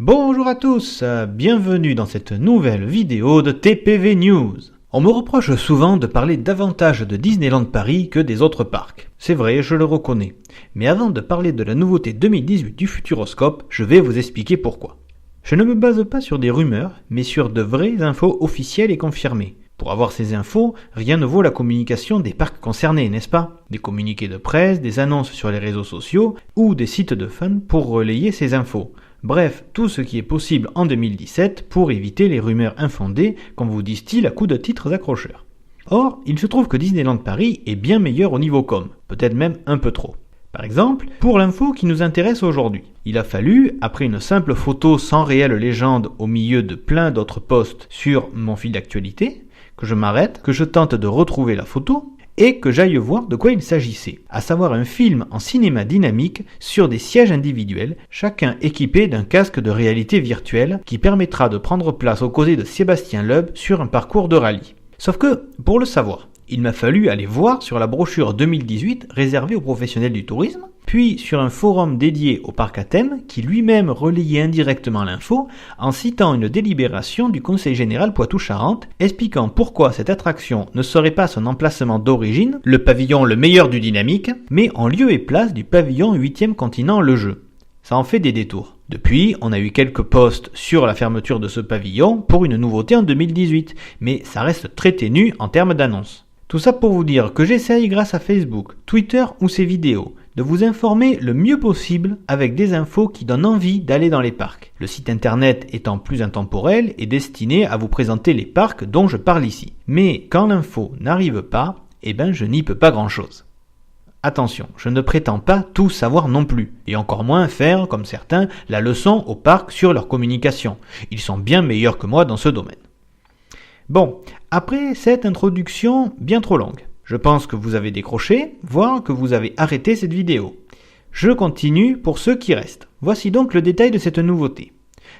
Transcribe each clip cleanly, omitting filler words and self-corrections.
Bonjour à tous, bienvenue dans cette nouvelle vidéo de TPV News. On me reproche souvent de parler davantage de Disneyland Paris que des autres parcs. C'est vrai, je le reconnais. Mais avant de parler de la nouveauté 2018 du Futuroscope, je vais vous expliquer pourquoi. Je ne me base pas sur des rumeurs, mais sur de vraies infos officielles et confirmées. Pour avoir ces infos, rien ne vaut la communication des parcs concernés, n'est-ce pas? Des communiqués de presse, des annonces sur les réseaux sociaux ou des sites de fans pour relayer ces infos. Bref, tout ce qui est possible en 2017 pour éviter les rumeurs infondées qu'on vous distille à coups de titres accrocheurs. Or, il se trouve que Disneyland Paris est bien meilleur au niveau com, peut-être même un peu trop. Par exemple, pour l'info qui nous intéresse aujourd'hui, il a fallu, après une simple photo sans réelle légende au milieu de plein d'autres posts sur mon fil d'actualité, que je m'arrête, que je tente de retrouver la photo, et que j'aille voir de quoi il s'agissait, à savoir un film en cinéma dynamique sur des sièges individuels, chacun équipé d'un casque de réalité virtuelle qui permettra de prendre place aux côtés de Sébastien Loeb sur un parcours de rallye. Sauf que, pour le savoir, il m'a fallu aller voir sur la brochure 2018 réservée aux professionnels du tourisme, puis sur un forum dédié au parc à thème qui lui-même relayait indirectement l'info en citant une délibération du Conseil général Poitou-Charentes expliquant pourquoi cette attraction ne serait pas son emplacement d'origine, le pavillon le meilleur du dynamique, mais en lieu et place du pavillon 8e continent le jeu. Ça en fait des détours. Depuis, on a eu quelques posts sur la fermeture de ce pavillon pour une nouveauté en 2018, mais ça reste très ténu en termes d'annonce. Tout ça pour vous dire que j'essaye grâce à Facebook, Twitter ou ces vidéos de vous informer le mieux possible avec des infos qui donnent envie d'aller dans les parcs. Le site internet étant plus intemporel et destiné à vous présenter les parcs dont je parle ici. Mais quand l'info n'arrive pas, je n'y peux pas grand chose. Attention, je ne prétends pas tout savoir non plus, et encore moins faire, comme certains, la leçon aux parcs sur leur communication. Ils sont bien meilleurs que moi dans ce domaine. Bon, après cette introduction bien trop longue, je pense que vous avez décroché, voire que vous avez arrêté cette vidéo. Je continue pour ceux qui restent. Voici donc le détail de cette nouveauté.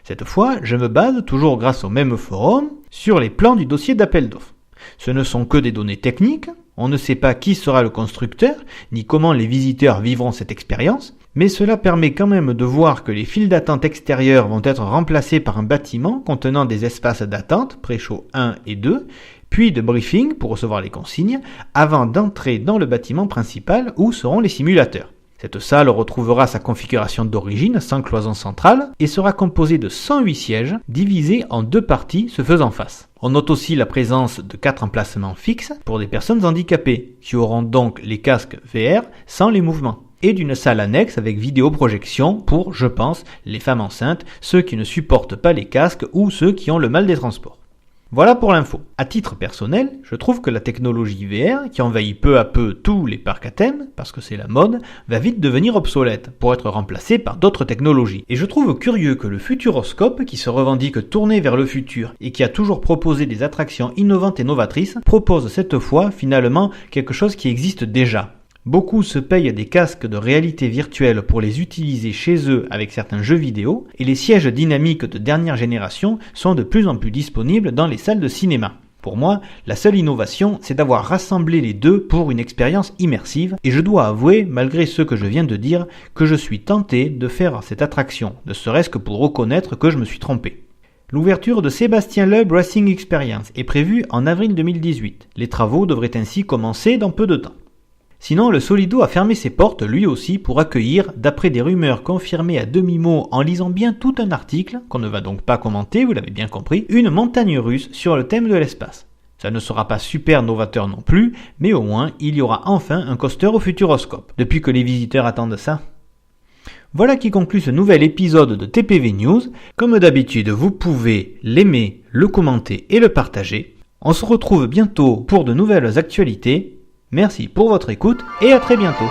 Cette fois, je me base, toujours grâce au même forum, sur les plans du dossier d'appel d'offres. Ce ne sont que des données techniques, on ne sait pas qui sera le constructeur, ni comment les visiteurs vivront cette expérience, mais cela permet quand même de voir que les files d'attente extérieures vont être remplacées par un bâtiment contenant des espaces d'attente, pré-show 1 et 2, puis de briefing pour recevoir les consignes, avant d'entrer dans le bâtiment principal où seront les simulateurs. Cette salle retrouvera sa configuration d'origine sans cloison centrale et sera composée de 108 sièges divisés en deux parties se faisant face. On note aussi la présence de 4 emplacements fixes pour des personnes handicapées qui auront donc les casques VR sans les mouvements et d'une salle annexe avec vidéoprojection pour, je pense, les femmes enceintes, ceux qui ne supportent pas les casques ou ceux qui ont le mal des transports. Voilà pour l'info. À titre personnel, je trouve que la technologie VR, qui envahit peu à peu tous les parcs à thème, parce que c'est la mode, va vite devenir obsolète, pour être remplacée par d'autres technologies. Et je trouve curieux que le Futuroscope, qui se revendique tourné vers le futur et qui a toujours proposé des attractions innovantes et novatrices, propose cette fois finalement quelque chose qui existe déjà. Beaucoup se payent des casques de réalité virtuelle pour les utiliser chez eux avec certains jeux vidéo, et les sièges dynamiques de dernière génération sont de plus en plus disponibles dans les salles de cinéma. Pour moi, la seule innovation, c'est d'avoir rassemblé les deux pour une expérience immersive, et je dois avouer, malgré ce que je viens de dire, que je suis tenté de faire cette attraction, ne serait-ce que pour reconnaître que je me suis trompé. L'ouverture de Sébastien Loeb Racing Experience est prévue en avril 2018. Les travaux devraient ainsi commencer dans peu de temps. Sinon, le Solido a fermé ses portes lui aussi pour accueillir, d'après des rumeurs confirmées à demi-mot en lisant bien tout un article, qu'on ne va donc pas commenter, vous l'avez bien compris, une montagne russe sur le thème de l'espace. Ça ne sera pas super novateur non plus, mais au moins il y aura enfin un coaster au Futuroscope, depuis que les visiteurs attendent ça. Voilà qui conclut ce nouvel épisode de TPV News. Comme d'habitude, vous pouvez l'aimer, le commenter et le partager. On se retrouve bientôt pour de nouvelles actualités. Merci pour votre écoute et à très bientôt.